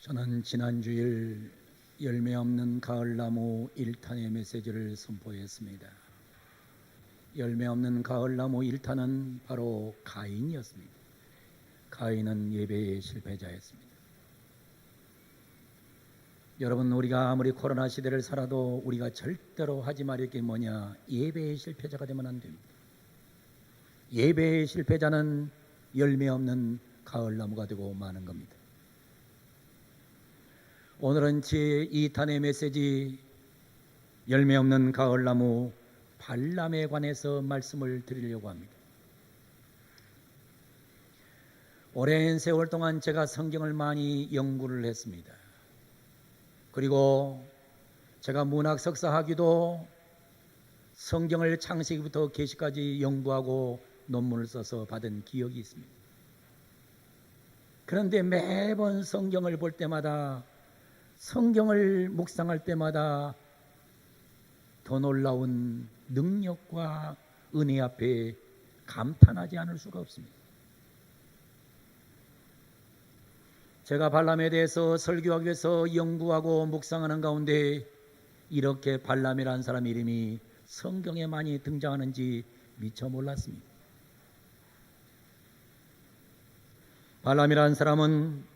저는 지난주일 열매 없는 가을나무 1탄의 메시지를 선포했습니다. 열매 없는 가을나무 1탄은 바로 가인이었습니다. 가인은 예배의 실패자였습니다. 여러분, 우리가 아무리 코로나 시대를 살아도 우리가 절대로 하지 말을 게 뭐냐? 예배의 실패자가 되면 안 됩니다. 예배의 실패자는 열매 없는 가을나무가 되고 마는 겁니다. 오늘은 제2탄의 메시지 열매 없는 가을나무 발람에 관해서 말씀을 드리려고 합니다. 오랜 세월 동안 제가 성경을 많이 연구를 했습니다. 그리고 제가 문학 석사학위도 성경을 창세기부터 계시까지 연구하고 논문을 써서 받은 기억이 있습니다. 그런데 매번 성경을 볼 때마다, 성경을 묵상할 때마다 더 놀라운 능력과 은혜 앞에 감탄하지 않을 수가 없습니다. 제가 발람에 대해서 설교하기 위해서 연구하고 묵상하는 가운데 이렇게 발람이라는 사람 이름이 성경에 많이 등장하는지 미처 몰랐습니다. 발람이라는 사람은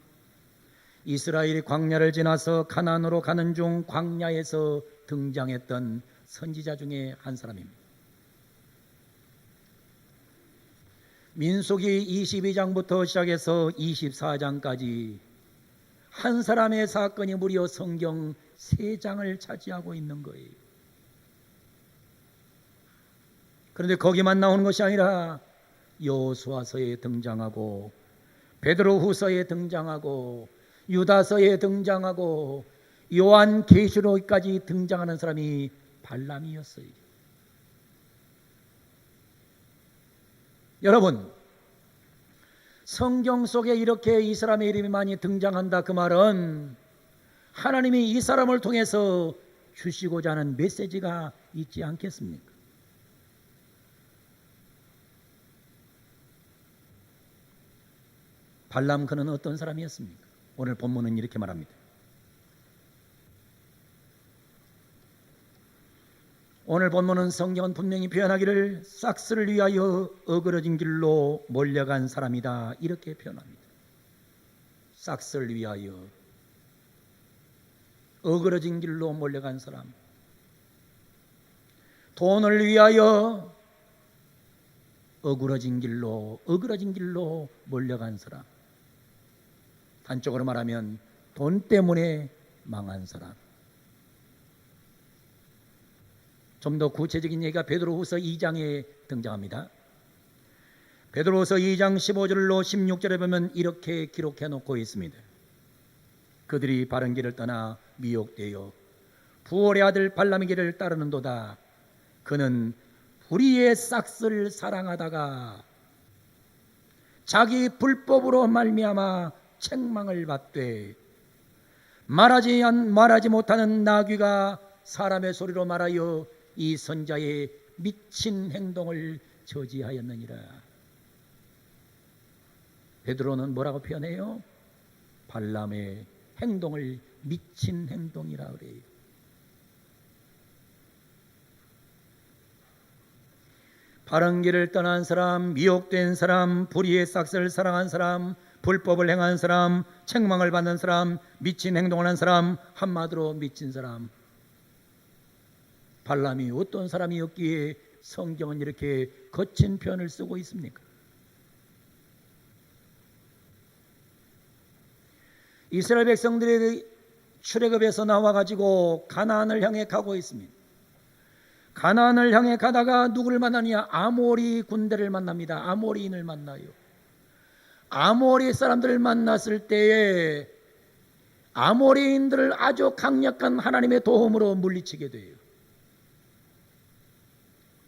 이스라엘이 광야를 지나서 가나안으로 가는 중 광야에서 등장했던 선지자 중에 한 사람입니다. 민수기 22장부터 시작해서 24장까지 한 사람의 사건이 무려 성경 3장을 차지하고 있는 거예요. 그런데 거기만 나오는 것이 아니라 여호수아서에 등장하고 베드로후서에 등장하고 유다서에 등장하고 요한계시록까지 등장하는 사람이 발람이었어요. 여러분, 성경 속에 이렇게 이 사람의 이름이 많이 등장한다, 그 말은 하나님이 이 사람을 통해서 주시고자 하는 메시지가 있지 않겠습니까? 발람 그는 어떤 사람이었습니까? 오늘 본문은 이렇게 말합니다. 오늘 본문은 성경은 분명히 표현하기를 싹스를 위하여 어그러진 길로 몰려간 사람이다, 이렇게 표현합니다. 싹스를 위하여 어그러진 길로 몰려간 사람, 돈을 위하여 어그러진 길로 몰려간 사람, 한쪽으로 말하면 돈 때문에 망한 사람. 좀 더 구체적인 얘기가 베드로후서 2장에 등장합니다. 베드로후서 2장 15절로 16절에 보면 이렇게 기록해 놓고 있습니다. 그들이 바른 길을 떠나 미혹되어 부올의 아들 발람의 길을 따르는도다. 그는 불의의 싹스를 사랑하다가 자기 불법으로 말미암아 책망을 받되 말하지 못하는 나귀가 사람의 소리로 말하여 이 선자의 미친 행동을 저지하였느니라. 베드로는 뭐라고 표현해요? 발람의 행동을 미친 행동이라 그래요. 바른 길을 떠난 사람, 미혹된 사람, 불의의 싹스를 사랑한 사람, 불법을 행한 사람, 책망을 받는 사람, 미친 행동을 한 사람, 한마디로 미친 사람. 발람이 어떤 사람이었기에 성경은 이렇게 거친 표현을 쓰고 있습니까? 이스라엘 백성들이 출애굽에서 나와가지고 가나안을 향해 가고 있습니다. 가나안을 향해 가다가 누구를 만나느냐? 아모리 군대를 만납니다. 아모리인을 만나요. 아모리 사람들을 만났을 때에 아모리인들을 아주 강력한 하나님의 도움으로 물리치게 돼요.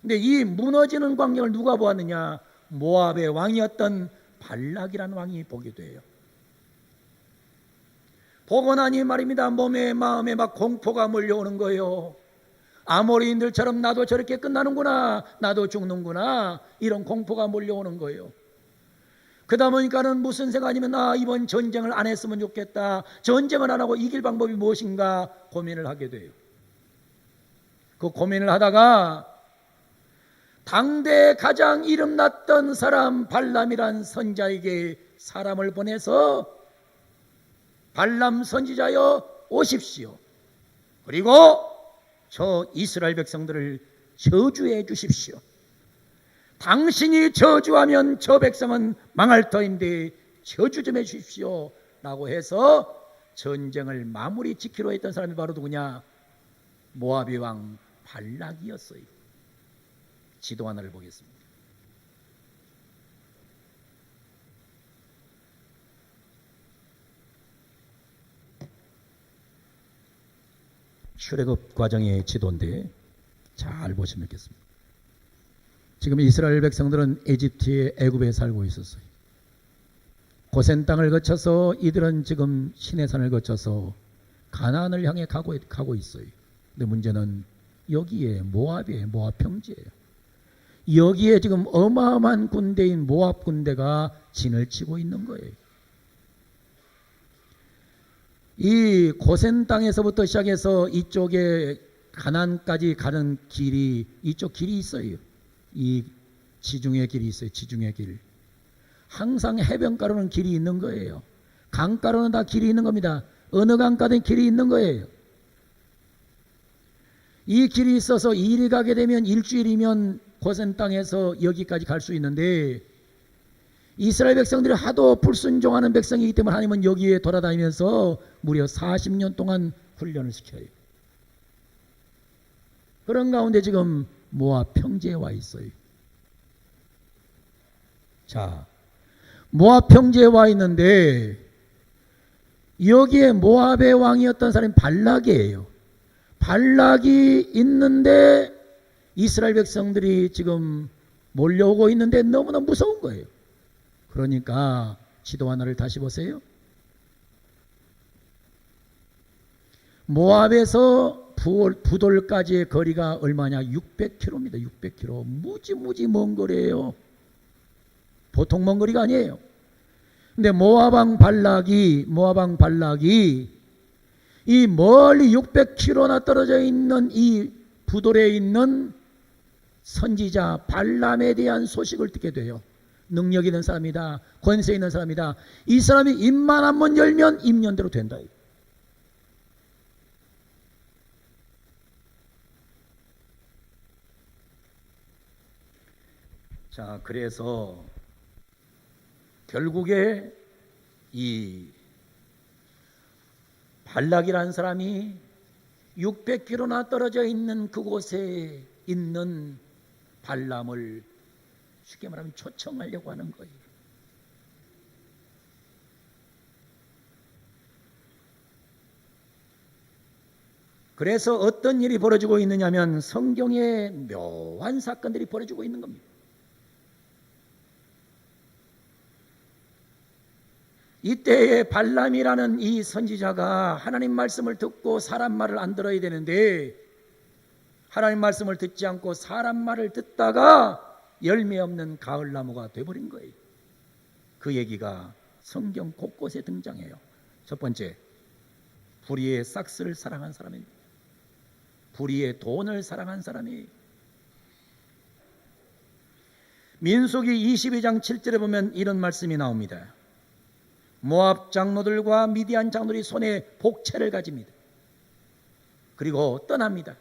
근데 이 무너지는 광경을 누가 보았느냐? 모압의 왕이었던 발락이라는 왕이 보게 돼요. 보고 나니 말입니다, 몸에 마음에 막 공포가 몰려오는 거예요. 아모리인들처럼 나도 저렇게 끝나는구나, 나도 죽는구나, 이런 공포가 몰려오는 거예요. 그러다 보니까는 무슨 생각이면 이번 전쟁을 안 했으면 좋겠다. 전쟁을 안 하고 이길 방법이 무엇인가 고민을 하게 돼요. 그 고민을 하다가 당대 가장 이름났던 사람 발람이란 선지자에게 사람을 보내서 발람 선지자여 오십시오. 그리고 저 이스라엘 백성들을 저주해 주십시오. 당신이 저주하면 저 백성은 망할 터인데 저주 좀 해주십시오 라고 해서 전쟁을 마무리 지키려 했던 사람이 바로 누구냐? 모압의 왕 발락이었어요. 지도 하나를 보겠습니다. 출애굽 과정의 지도인데 잘 보시면 되겠습니다. 지금 이스라엘 백성들은 에집트의 애굽에 살고 있었어요. 고센 땅을 거쳐서 이들은 지금 시내산을 거쳐서 가나안을 향해 가고 있어요. 근데 문제는 여기에 모압이에요. 모압 평지예요. 여기에 지금 어마어마한 군대인 모압 군대가 진을 치고 있는 거예요. 이 고센 땅에서부터 시작해서 이쪽에 가나안까지 가는 길이 이쪽 길이 있어요. 이 지중해 길이 있어요. 지중해 길. 항상 해변가로는 길이 있는 거예요. 강가로는 다 길이 있는 겁니다. 어느 강가든 길이 있는 거예요. 이 길이 있어서 이리 가게 되면 일주일이면 고센 땅에서 여기까지 갈 수 있는데 이스라엘 백성들이 하도 불순종하는 백성이기 때문에 하나님은 여기에 돌아다니면서 무려 40년 동안 훈련을 시켜요. 그런 가운데 지금 모압 평지에 와 있어요. 자, 모압 평지에 와 있는데 여기에 모압의 왕이었던 사람이 발락이에요. 발락이 있는데 이스라엘 백성들이 지금 몰려오고 있는데 너무나 무서운 거예요. 그러니까 지도 하나를 다시 보세요. 모압에서 부돌까지의 거리가 얼마냐? 600km입니다. 600km. 무지 먼 거리예요. 보통 먼 거리가 아니에요. 근데 모압 왕 발락이 이 멀리 600km나 떨어져 있는 이 부돌에 있는 선지자 발람에 대한 소식을 듣게 돼요. 능력 있는 사람이다. 권세 있는 사람이다. 이 사람이 입만 한번 열면 입년대로 된다. 자, 그래서 결국에 이 발락이라는 사람이 600km나 떨어져 있는 그곳에 있는 발람을 쉽게 말하면 초청하려고 하는 거예요. 그래서 어떤 일이 벌어지고 있느냐면 성경에 묘한 사건들이 벌어지고 있는 겁니다. 이때에 발람이라는 이 선지자가 하나님 말씀을 듣고 사람 말을 안 들어야 되는데 하나님 말씀을 듣지 않고 사람 말을 듣다가 열매 없는 가을나무가 돼버린 거예요. 그 얘기가 성경 곳곳에 등장해요. 첫 번째, 불의의 싹스를 사랑한 사람입니다. 불의의 돈을 사랑한 사람이에요. 민수기 22장 7절에 보면 이런 말씀이 나옵니다. 모압 장로들과 미디안 장로들이 손에 복채를 가집니다. 그리고 떠납니다.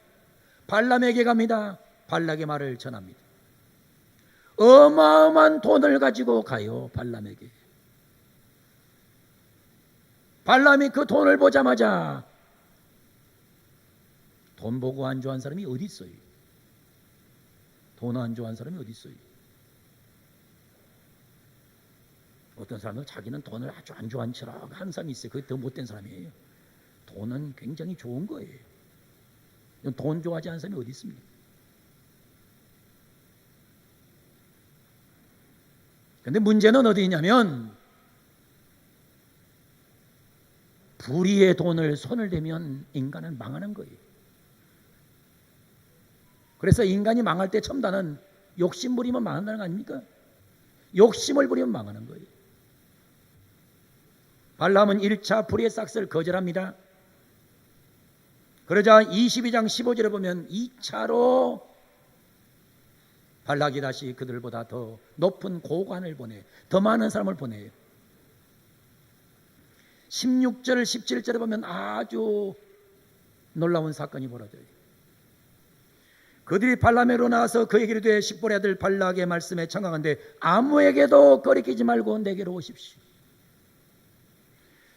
발람에게 갑니다. 발락의 말을 전합니다. 어마어마한 돈을 가지고 가요. 발람에게. 발람이 그 돈을 보자마자 돈 보고 안 좋아하는 사람이 어디 있어요? 돈 안 좋아하는 사람이 어디 있어요? 어떤 사람은 자기는 돈을 아주 안 좋아하는 척 하는 사람이 있어요. 그게 더 못된 사람이에요. 돈은 굉장히 좋은 거예요. 돈 좋아하지 않는 사람이 어디 있습니까? 그런데 문제는 어디 있냐면 불의의 돈을 손을 대면 인간은 망하는 거예요. 그래서 인간이 망할 때 첨단은 욕심 부리면 망한다는 거 아닙니까? 욕심을 부리면 망하는 거예요. 발람은 1차 불의 싹스를 거절합니다. 그러자 22장 15절에 보면 2차로 발락이 다시 그들보다 더 높은 고관을 보내, 더 많은 사람을 보내요. 16절 17절에 보면 아주 놀라운 사건이 벌어져요. 그들이 발람에로 나와서 그에게로 되 십볼의 아들 발락의 말씀에 청하건대 아무에게도 거리끼지 말고 내게로 오십시오.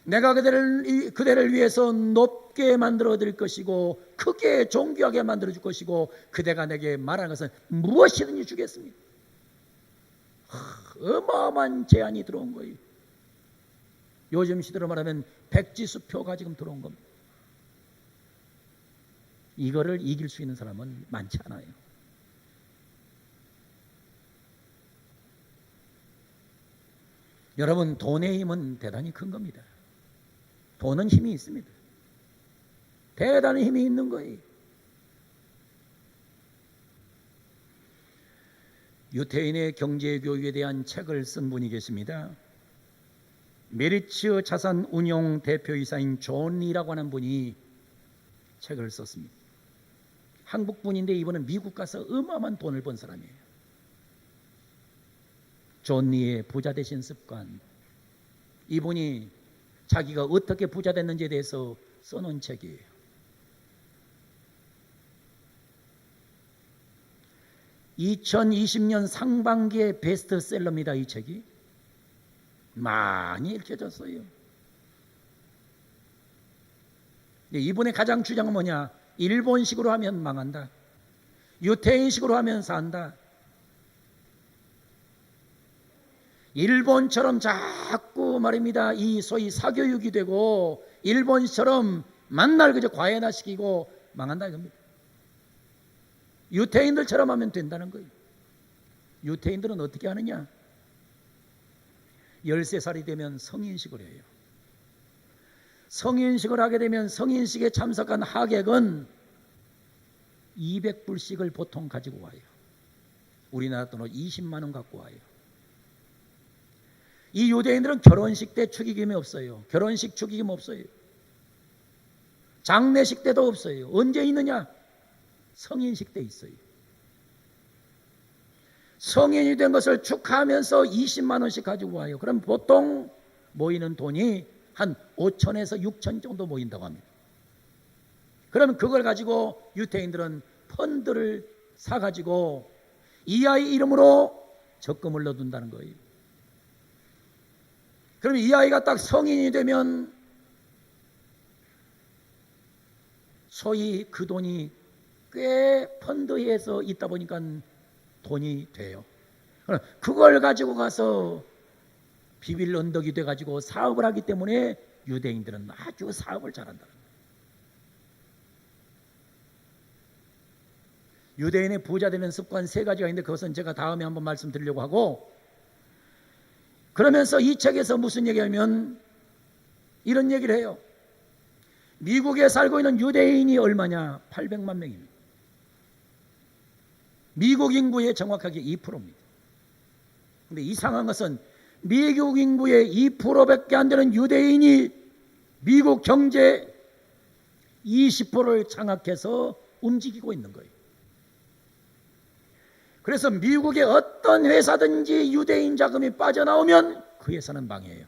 내가 그대를 위해서 높게 만들어 드릴 것이고 크게 존귀하게 만들어 줄 것이고 그대가 내게 말하는 것은 무엇이든지 주겠습니다. 어마어마한 제안이 들어온 거예요. 요즘 시대로 말하면 백지수표가 지금 들어온 겁니다. 이거를 이길 수 있는 사람은 많지 않아요. 여러분, 돈의 힘은 대단히 큰 겁니다. 돈은 힘이 있습니다. 대단한 힘이 있는 거예요. 유태인의 경제교육에 대한 책을 쓴 분이 계십니다. 메리츠 자산 운용 대표이사인 존 리라고 하는 분이 책을 썼습니다. 한국 분인데 이분은 미국 가서 어마어마한 돈을 번 사람이에요. 존 리의 부자 되신 습관. 이분이 자기가 어떻게 부자 됐는지에 대해서 써놓은 책이에요. (2020년) 상반기의 베스트셀러입니다. 이 책이 많이 읽혀졌어요. 이분의 가장 주장은 뭐냐? 일본식으로 하면 망한다. 유태인식으로 하면 산다. 일본처럼 자꾸 말입니다. 이 소위 사교육이 되고 일본처럼 만날 그저 과외나시키고 망한다 이겁니다. 유태인들처럼 하면 된다는 거예요. 유태인들은 어떻게 하느냐? 13살이 되면 성인식을 해요. 성인식을 하게 되면 성인식에 참석한 하객은 200불씩을 보통 가지고 와요. 우리나라 돈으로 20만 원 갖고 와요. 이 유대인들은 결혼식 때 축의금이 없어요. 결혼식 축의금 없어요. 장례식 때도 없어요. 언제 있느냐? 성인식 때 있어요. 성인이 된 것을 축하하면서 20만 원씩 가지고 와요. 그럼 보통 모이는 돈이 한 5천에서 6천 정도 모인다고 합니다. 그러면 그걸 가지고 유태인들은 펀드를 사가지고 이 아이 이름으로 적금을 넣어둔다는 거예요. 그러면 이 아이가 딱 성인이 되면 소위 그 돈이 꽤 펀드에서 있다 보니까 돈이 돼요. 그걸 가지고 가서 비빌 언덕이 돼가지고 사업을 하기 때문에 유대인들은 아주 사업을 잘한다는 거예요. 유대인의 부자 되는 습관 3가지가 있는데 그것은 제가 다음에 한번 말씀드리려고 하고, 그러면서 이 책에서 무슨 얘기하면 이런 얘기를 해요. 미국에 살고 있는 유대인이 얼마냐? 800만 명입니다. 미국 인구의 정확하게 2%입니다. 그런데 이상한 것은 미국 인구의 2%밖에 안 되는 유대인이 미국 경제 20%를 장악해서 움직이고 있는 거예요. 그래서 미국의 어떤 회사든지 유대인 자금이 빠져나오면 그 회사는 망해요.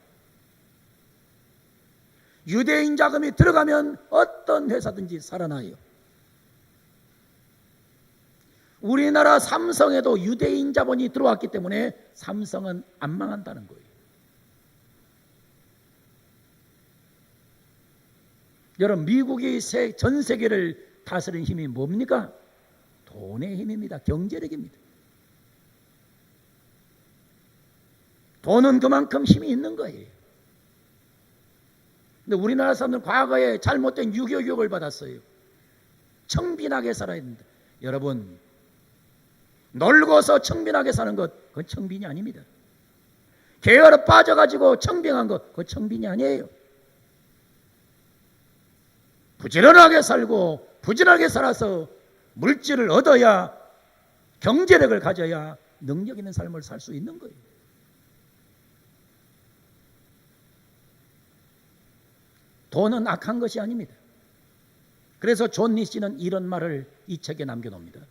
유대인 자금이 들어가면 어떤 회사든지 살아나요. 우리나라 삼성에도 유대인 자본이 들어왔기 때문에 삼성은 안 망한다는 거예요. 여러분, 미국이 전 세계를 다스리는 힘이 뭡니까? 돈의 힘입니다. 경제력입니다. 돈은 그만큼 힘이 있는 거예요. 근데 우리나라 사람들은 과거에 잘못된 유교 교육을 받았어요. 청빈하게 살아야 된다. 여러분, 널고서 청빈하게 사는 것, 그건 청빈이 아닙니다. 계열에 빠져가지고 청빈한 것, 그건 청빈이 아니에요. 부지런하게 살고 부지런하게 살아서 물질을 얻어야, 경제력을 가져야 능력 있는 삶을 살 수 있는 거예요. 돈은 악한 것이 아닙니다. 그래서 존 니시는 이런 말을 이 책에 남겨놓습니다.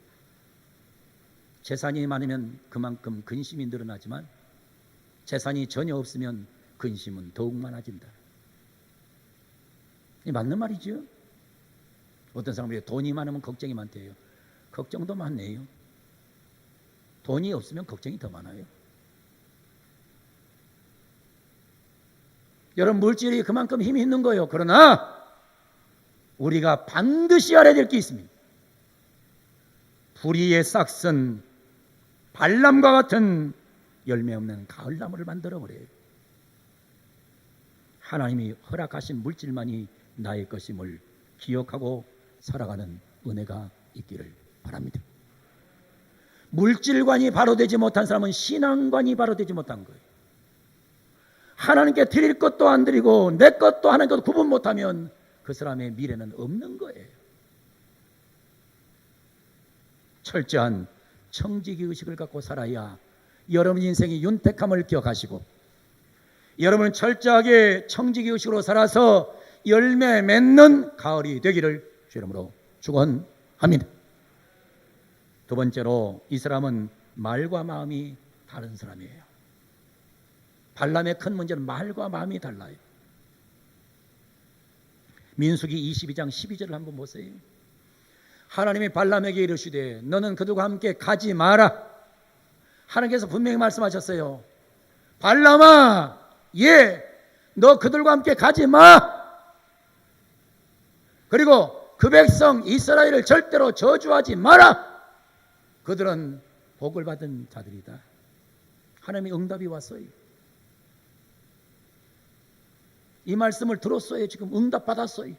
재산이 많으면 그만큼 근심이 늘어나지만 재산이 전혀 없으면 근심은 더욱 많아진다. 이 맞는 말이죠. 어떤 사람들이 돈이 많으면 걱정이 많대요. 걱정도 많네요. 돈이 없으면 걱정이 더 많아요. 여러분, 물질이 그만큼 힘이 있는 거예요. 그러나 우리가 반드시 알아야 될 게 있습니다. 불의의 싹슨 발람과 같은 열매 없는 가을나무를 만들어 버려요. 하나님이 허락하신 물질만이 나의 것임을 기억하고 살아가는 은혜가 있기를 바랍니다. 물질관이 바로 되지 못한 사람은 신앙관이 바로 되지 못한 거예요. 하나님께 드릴 것도 안 드리고 내 것도 하나님 것도 구분 못하면 그 사람의 미래는 없는 거예요. 철저한 청지기 의식을 갖고 살아야 여러분 인생의 윤택함을 기억하시고 여러분은 철저하게 청지기 의식으로 살아서 열매 맺는 가을이 되기를 주 이름으로 축원합니다. 두 번째로 이 사람은 말과 마음이 다른 사람이에요. 발람의 큰 문제는 말과 마음이 달라요. 민수기 22장 12절을 한번 보세요. 하나님이 발람에게 이르시되 너는 그들과 함께 가지 마라. 하나님께서 분명히 말씀하셨어요. 발람아, 너 그들과 함께 가지 마. 그리고 그 백성 이스라엘을 절대로 저주하지 마라. 그들은 복을 받은 자들이다. 하나님의 응답이 왔어요. 이 말씀을 들었어요. 지금 응답받았어요.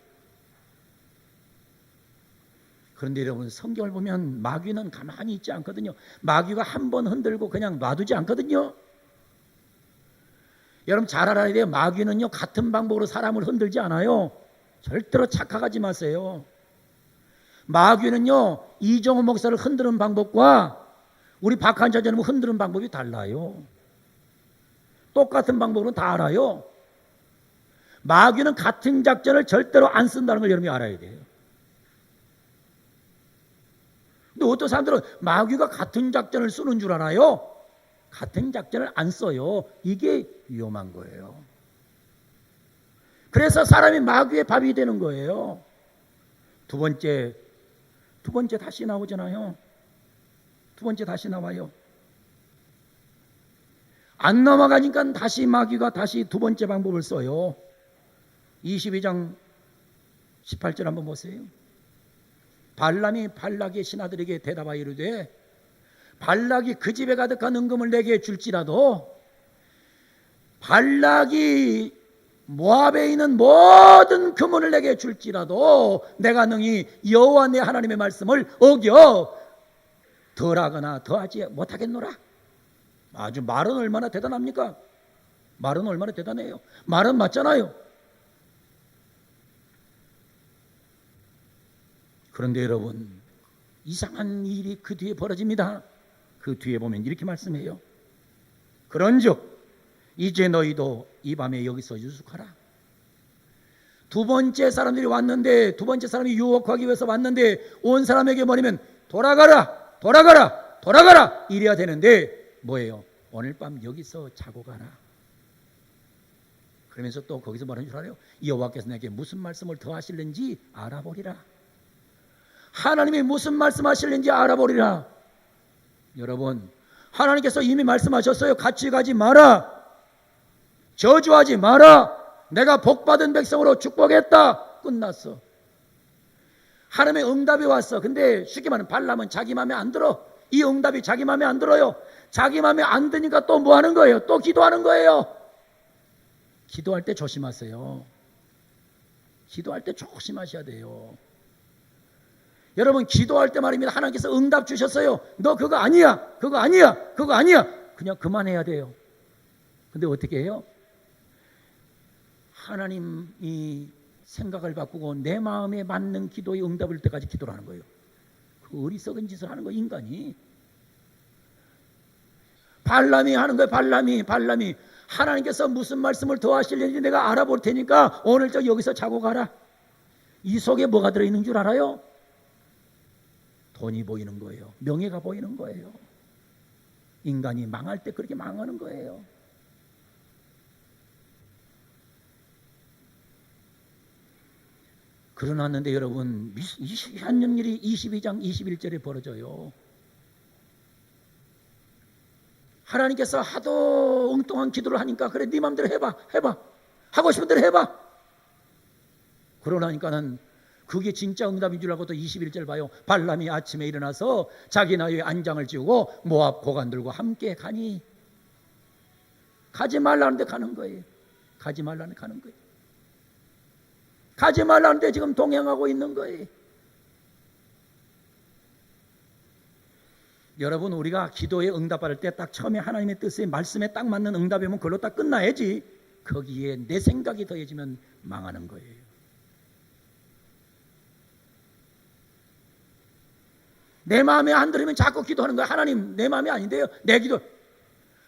그런데 여러분, 성경을 보면 마귀는 가만히 있지 않거든요. 마귀가 한 번 흔들고 그냥 놔두지 않거든요. 여러분 잘 알아야 돼요. 마귀는요 같은 방법으로 사람을 흔들지 않아요. 절대로 착각하지 마세요. 마귀는요 이정호 목사를 흔드는 방법과 우리 박한자 전을 흔드는 방법이 달라요. 똑같은 방법으로 다 알아요. 마귀는 같은 작전을 절대로 안 쓴다는 걸 여러분이 알아야 돼요. 근데 어떤 사람들은 마귀가 같은 작전을 쓰는 줄 알아요. 같은 작전을 안 써요. 이게 위험한 거예요. 그래서 사람이 마귀의 밥이 되는 거예요. 두 번째 다시 나오잖아요. 두 번째 다시 나와요. 안 넘어가니까 다시 마귀가 다시 두 번째 방법을 써요. 22장 18절 한번 보세요. 발람이 발락의 신하들에게 대답하여 이르되 발락이 그 집에 가득한 은금을 내게 줄지라도 발락이 모압에 있는 모든 금은을 내게 줄지라도 내가 능히 여호와 내 하나님의 말씀을 어겨 덜하거나 더하지 못하겠노라. 아주 말은 얼마나 대단합니까? 말은 얼마나 대단해요. 말은 맞잖아요. 그런데 여러분, 이상한 일이 그 뒤에 벌어집니다. 그 뒤에 보면 이렇게 말씀해요. 그런즉 이제 너희도 이 밤에 여기서 유숙하라. 두 번째 사람들이 왔는데, 두 번째 사람이 유혹하기 위해서 왔는데 온 사람에게 뭐냐면 돌아가라, 돌아가라, 돌아가라 이래야 되는데 뭐예요? 오늘 밤 여기서 자고 가라. 그러면서 또 거기서 뭐라는 줄 알아요? 여호와께서 내게 무슨 말씀을 더 하실는지 알아보리라. 하나님이 무슨 말씀하실는지 알아보리라. 여러분, 하나님께서 이미 말씀하셨어요. 같이 가지 마라. 저주하지 마라. 내가 복받은 백성으로 축복했다. 끝났어. 하나님의 응답이 왔어. 근데 쉽게 말하면 발람은 자기 마음에 안 들어. 이 응답이 자기 마음에 안 들어요. 자기 마음에 안 드니까 또 뭐 하는 거예요? 또 기도하는 거예요. 기도할 때 조심하세요. 기도할 때 조심하셔야 돼요. 여러분, 기도할 때 말입니다. 하나님께서 응답 주셨어요. 너 그거 아니야. 그거 아니야. 그거 아니야. 그냥 그만해야 돼요. 근데 어떻게 해요? 하나님이 생각을 바꾸고 내 마음에 맞는 기도의 응답을 때까지 기도를 하는 거예요. 그 어리석은 짓을 하는 거예요, 인간이. 발람이 하는 거예요. 발람이. 하나님께서 무슨 말씀을 더 하실는지 내가 알아볼 테니까 오늘 저 여기서 자고 가라. 이 속에 뭐가 들어있는 줄 알아요? 돈이 보이는 거예요. 명예가 보이는 거예요. 인간이 망할 때 그렇게 망하는 거예요. 그러놨는데 여러분, 희한한 일이 22장 21절에 벌어져요. 하나님께서 하도 엉뚱한 기도를 하니까 그래 네 마음대로 해봐 하고 싶은 대로 해봐. 그러나니까는 그게 진짜 응답인 줄 알고 또 21절 봐요. 발람이 아침에 일어나서 자기 나귀에 안장을 지우고 모압 고관들과 함께 가니, 가지 말라는데 가는 거예요. 가지 말라는데 가는 거예요. 가지 말라는데 지금 동행하고 있는 거예요. 여러분, 우리가 기도에 응답받을 때 딱 처음에 하나님의 뜻에 말씀에 딱 맞는 응답이면 그걸로 딱 끝나야지, 거기에 내 생각이 더해지면 망하는 거예요. 내 마음에 안 들으면 자꾸 기도하는 거예요. 하나님, 내 마음이 아닌데요, 내 기도,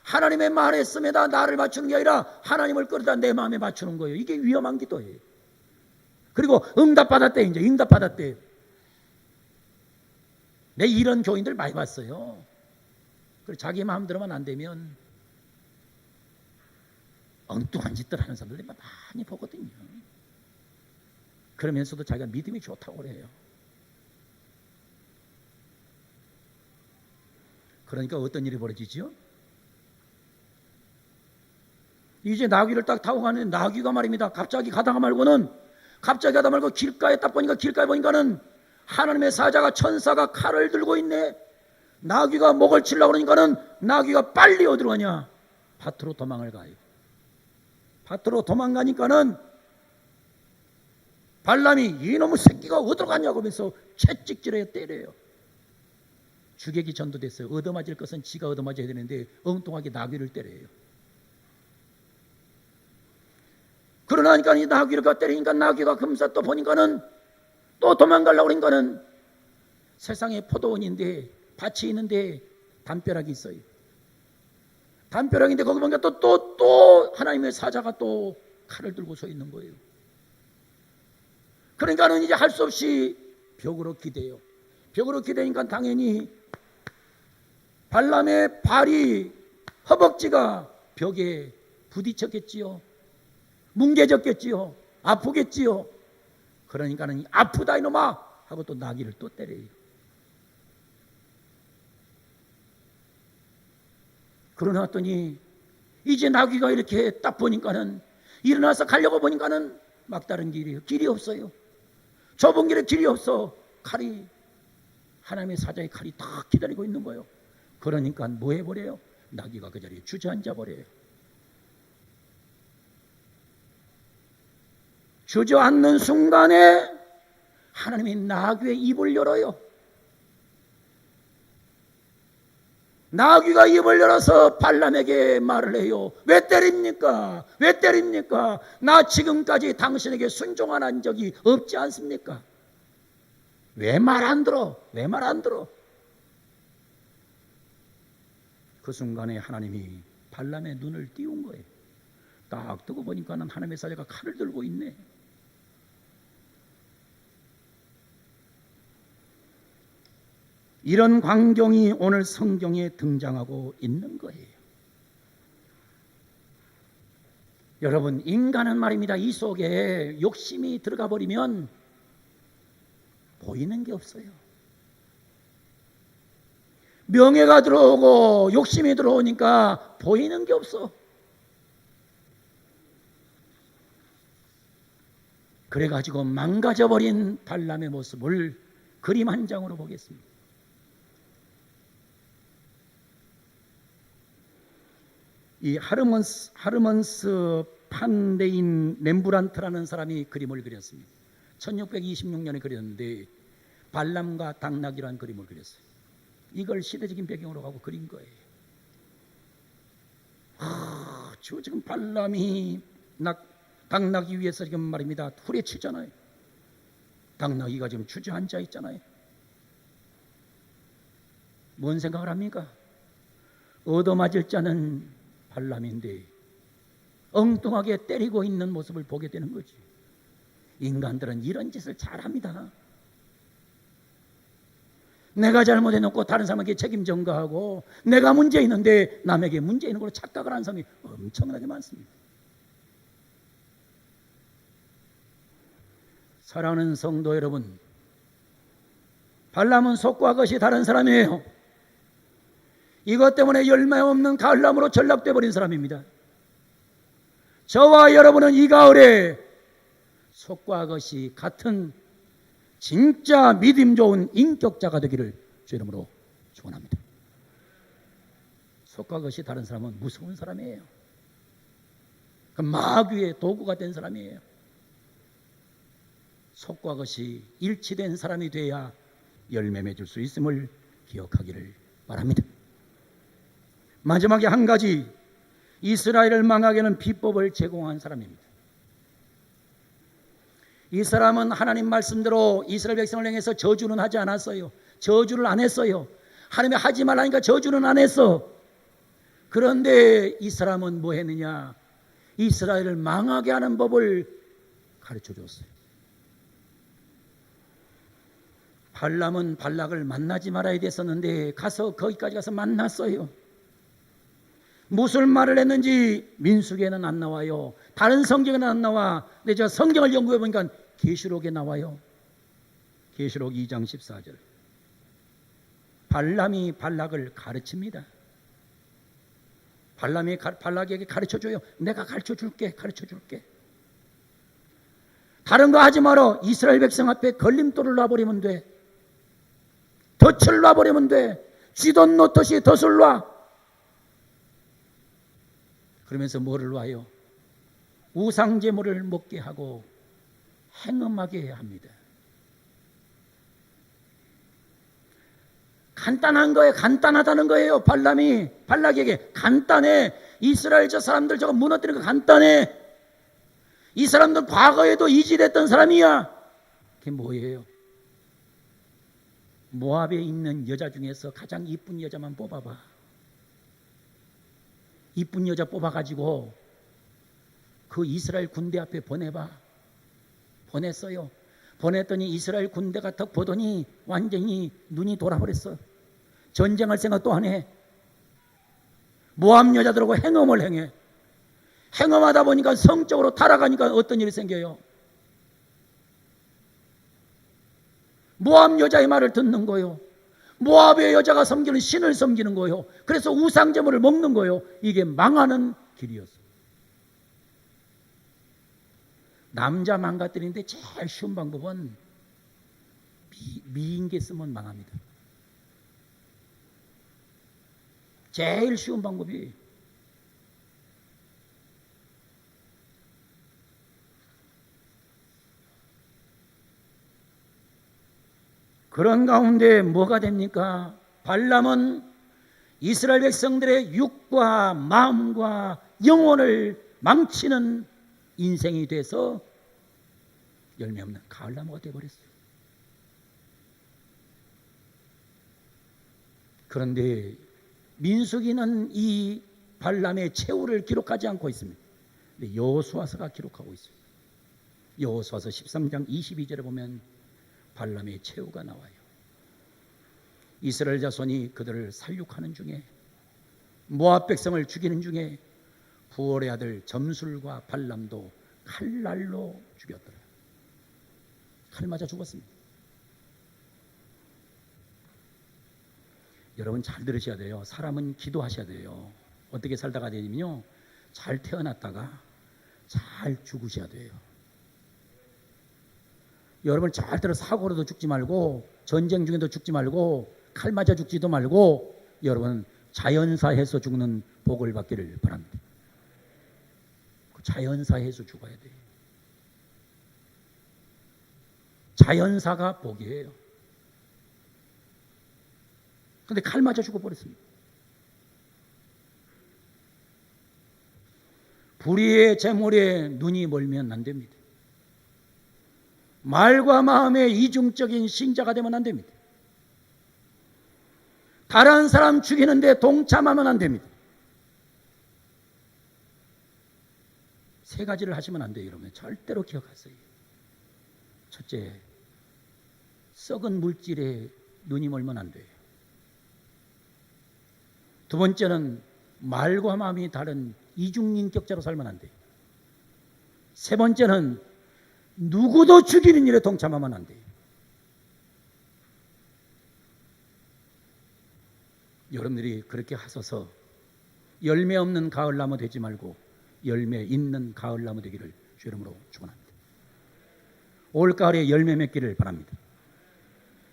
하나님의 말에 쓰에다 나를 맞추는 게 아니라 하나님을 끌어다 내 마음에 맞추는 거예요. 이게 위험한 기도예요. 그리고 응답받았대. 이제 응답받았대. 내 이런 교인들 많이 봤어요. 그리고 자기 마음대로만 안 되면 엉뚱한 짓들 하는 사람들 많이 보거든요. 그러면서도 자기가 믿음이 좋다고 그래요. 그러니까 어떤 일이 벌어지죠? 이제 나귀를 딱 타고 가는데 나귀가 말입니다. 갑자기 가다가 말고는, 갑자기 가다 말고 길가에 딱 보니까, 길가에 보니까는 하나님의 사자가, 천사가 칼을 들고 있네. 나귀가 목을 치려고 그러니까는 나귀가 빨리 어디로 가냐? 밭으로 도망을 가요. 밭으로 도망가니까는 발람이 이놈의 새끼가 어디로 갔냐고 하면서 채찍질에 때려요. 주객이 전도됐어요. 얻어맞을 것은 지가 얻어맞아야 되는데 엉뚱하게 나귀를 때려요. 그러나니까 이 나귀를 때리니까 나귀가 금세 또 보니까는 또 도망가려고 그러니까는 세상에 포도원인데 밭이 있는데 담벼락이 있어요. 담벼락인데 거기 보니까 또 하나님의 사자가 또 칼을 들고 서 있는 거예요. 그러니까는 이제 할 수 없이 벽으로 기대요. 벽으로 기대니까 당연히 발람의 발이, 허벅지가 벽에 부딪혔겠지요. 뭉개졌겠지요. 아프겠지요. 그러니까는 아프다 이놈아 하고 또 나귀를 또 때려요. 그러놨더니 이제 나귀가 이렇게 딱 보니까는, 일어나서 가려고 보니까는 막다른 길이 없어요. 좁은 길에 길이 없어. 칼이, 하나님의 사자의 칼이 딱 기다리고 있는 거예요. 그러니까 뭐 해버려요? 나귀가 그 자리에 주저앉아 버려요. 주저앉는 순간에 하나님이 나귀의 입을 열어요. 나귀가 입을 열어서 발람에게 말을 해요. 왜 때립니까? 왜 때립니까? 나 지금까지 당신에게 순종한 적이 없지 않습니까? 왜 말 안 들어? 왜 말 안 들어? 그 순간에 하나님이 발람의 눈을 띄운 거예요. 딱 뜨고 보니까는 하나님의 사자가 칼을 들고 있네. 이런 광경이 오늘 성경에 등장하고 있는 거예요. 여러분, 인간은 말입니다. 이 속에 욕심이 들어가 버리면 보이는 게 없어요. 명예가 들어오고 욕심이 들어오니까 보이는 게 없어. 그래가지고 망가져버린 발람의 모습을 그림 한 장으로 보겠습니다. 이 하르먼스 판데인 렘브란트라는 사람이 그림을 그렸습니다. 1626년에 그렸는데 발람과 당나귀라는 그림을 그렸어요. 이걸 시대적인 배경으로 하고 그린 거예요. 지금 발람이 당나귀 위에서 지금 말입니다. 후레치잖아요. 당나귀가 지금 주저앉아 있잖아요. 뭔 생각을 합니까? 얻어맞을 자는 발람인데 엉뚱하게 때리고 있는 모습을 보게 되는 거지. 인간들은 이런 짓을 잘합니다. 내가 잘못해놓고 다른 사람에게 책임 전가하고 내가 문제 있는데 남에게 문제 있는 걸로 착각을 하는 사람이 엄청나게 많습니다. 사랑하는 성도 여러분, 발람은 속과 겉이 다른 사람이에요. 이것 때문에 열매 없는 가을나무로 전락돼 버린 사람입니다. 저와 여러분은 이 가을에 속과 겉이 같은 진짜 믿음 좋은 인격자가 되기를 주 이름으로 축원합니다. 속과 겉이 다른 사람은 무서운 사람이에요. 그 마귀의 도구가 된 사람이에요. 속과 겉이 일치된 사람이 돼야 열매 맺을 수 있음을 기억하기를 바랍니다. 마지막에 한 가지, 이스라엘을 망하게 하는 비법을 제공한 사람입니다. 이 사람은 하나님 말씀대로 이스라엘 백성을 향해서 저주는 하지 않았어요. 저주를 안 했어요. 하나님이 하지 말라니까 저주는 안 했어. 그런데 이 사람은 뭐 했느냐? 이스라엘을 망하게 하는 법을 가르쳐 줬어요. 발람은 발락을 만나지 말아야 됐었는데 거기까지 가서 만났어요. 무슨 말을 했는지 민수기에는 안 나와요. 다른 성경에는 안 나와. 근데 제가 성경을 연구해 보니까 계시록에 나와요. 계시록 2장 14절. 발람이 발락을 가르칩니다. 발람이 발락에게 가르쳐줘요. 내가 가르쳐줄게. 다른 거 하지 마라. 이스라엘 백성 앞에 걸림돌을 놔버리면 돼. 덫을 놔버리면 돼. 쥐돈 놓듯이 덫을 놔. 그러면서 뭐를 놔요? 우상제물을 먹게 하고 행음하게 합니다. 간단한 거예요. 간단하다는 거예요. 발락에게 간단해. 이스라엘 저 사람들 저거 무너뜨리는 거 간단해. 이 사람들 과거에도 이질했던 사람이야. 그게 뭐예요? 모압에 있는 여자 중에서 가장 이쁜 여자만 뽑아봐. 이쁜 여자 뽑아가지고 그 이스라엘 군대 앞에 보내봐. 보냈어요. 보냈더니 이스라엘 군대가 딱 보더니 완전히 눈이 돌아버렸어. 전쟁할 생각도 안 해. 모압 여자들하고 행음을 행해. 행음하다 보니까 성적으로 타락하니까 어떤 일이 생겨요? 모압 여자의 말을 듣는 거예요. 모압의 여자가 섬기는 신을 섬기는 거예요. 그래서 우상제물을 먹는 거예요. 이게 망하는 길이었어요. 남자 망가뜨리는데 제일 쉬운 방법은 미인계 쓰면 망합니다. 제일 쉬운 방법이 그런 가운데 뭐가 됩니까? 발람은 이스라엘 백성들의 육과 마음과 영혼을 망치는 인생이 돼서 열매 없는 가을나무가 되어버렸어요. 그런데 민수기는 이 발람의 최후를 기록하지 않고 있습니다. 근데 여호수아서가 기록하고 있어요. 여호수아서 13장 22절에 보면 발람의 최후가 나와요. 이스라엘 자손이 그들을 살육하는 중에 모압 백성을 죽이는 중에 부올의 아들 점술과 발람도 칼날로 죽였더라. 칼 맞아 죽었습니다. 여러분 잘 들으셔야 돼요. 사람은 기도하셔야 돼요. 어떻게 살다가 되냐면요, 잘 태어났다가 잘 죽으셔야 돼요. 여러분 잘 들어, 사고로도 죽지 말고 전쟁 중에도 죽지 말고 칼 맞아 죽지도 말고 여러분 자연사해서 죽는 복을 받기를 바랍니다. 자연사해서 죽어야 돼요. 자연사가 복이에요. 그런데 칼 맞아 죽어버렸습니다. 불의의 재물에 눈이 멀면 안 됩니다. 말과 마음의 이중적인 신자가 되면 안 됩니다. 다른 사람 죽이는데 동참하면 안 됩니다. 세 가지를 하시면 안 돼요, 여러분. 절대로 기억하세요. 첫째, 썩은 물질에 눈이 멀면 안 돼요. 두 번째는 말과 마음이 다른 이중인격자로 살면 안 돼요. 세 번째는 누구도 죽이는 일에 동참하면 안 돼요. 여러분들이 그렇게 하셔서 열매 없는 가을나무 되지 말고 열매 있는 가을나무 되기를 주 이름으로 축원합니다. 올가을에 열매 맺기를 바랍니다.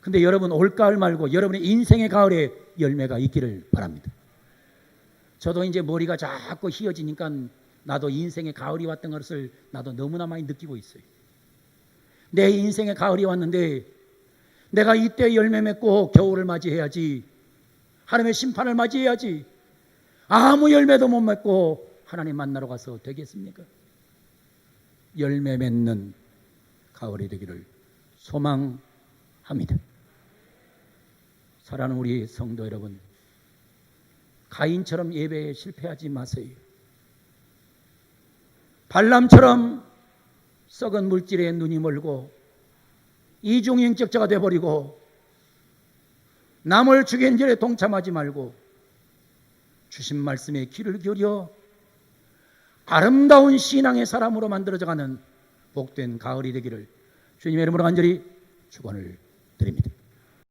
근데 여러분 올가을 말고 여러분의 인생의 가을에 열매가 있기를 바랍니다. 저도 이제 머리가 자꾸 휘어지니까 나도 인생의 가을이 왔던 것을 나도 너무나 많이 느끼고 있어요. 내 인생의 가을이 왔는데 내가 이때 열매 맺고 겨울을 맞이해야지, 하나님의 심판을 맞이해야지. 아무 열매도 못 맺고 하나님 만나러 가서 되겠습니까? 열매 맺는 가을이 되기를 소망합니다. 사랑하는 우리 성도 여러분, 가인처럼 예배에 실패하지 마세요. 발람처럼 썩은 물질에 눈이 멀고 이중인격자가 되어버리고 남을 죽이는 일에 동참하지 말고 주신 말씀에 귀를 기울여 아름다운 신앙의 사람으로 만들어져가는 복된 가을이 되기를 주님의 이름으로 간절히 축원을 드립니다.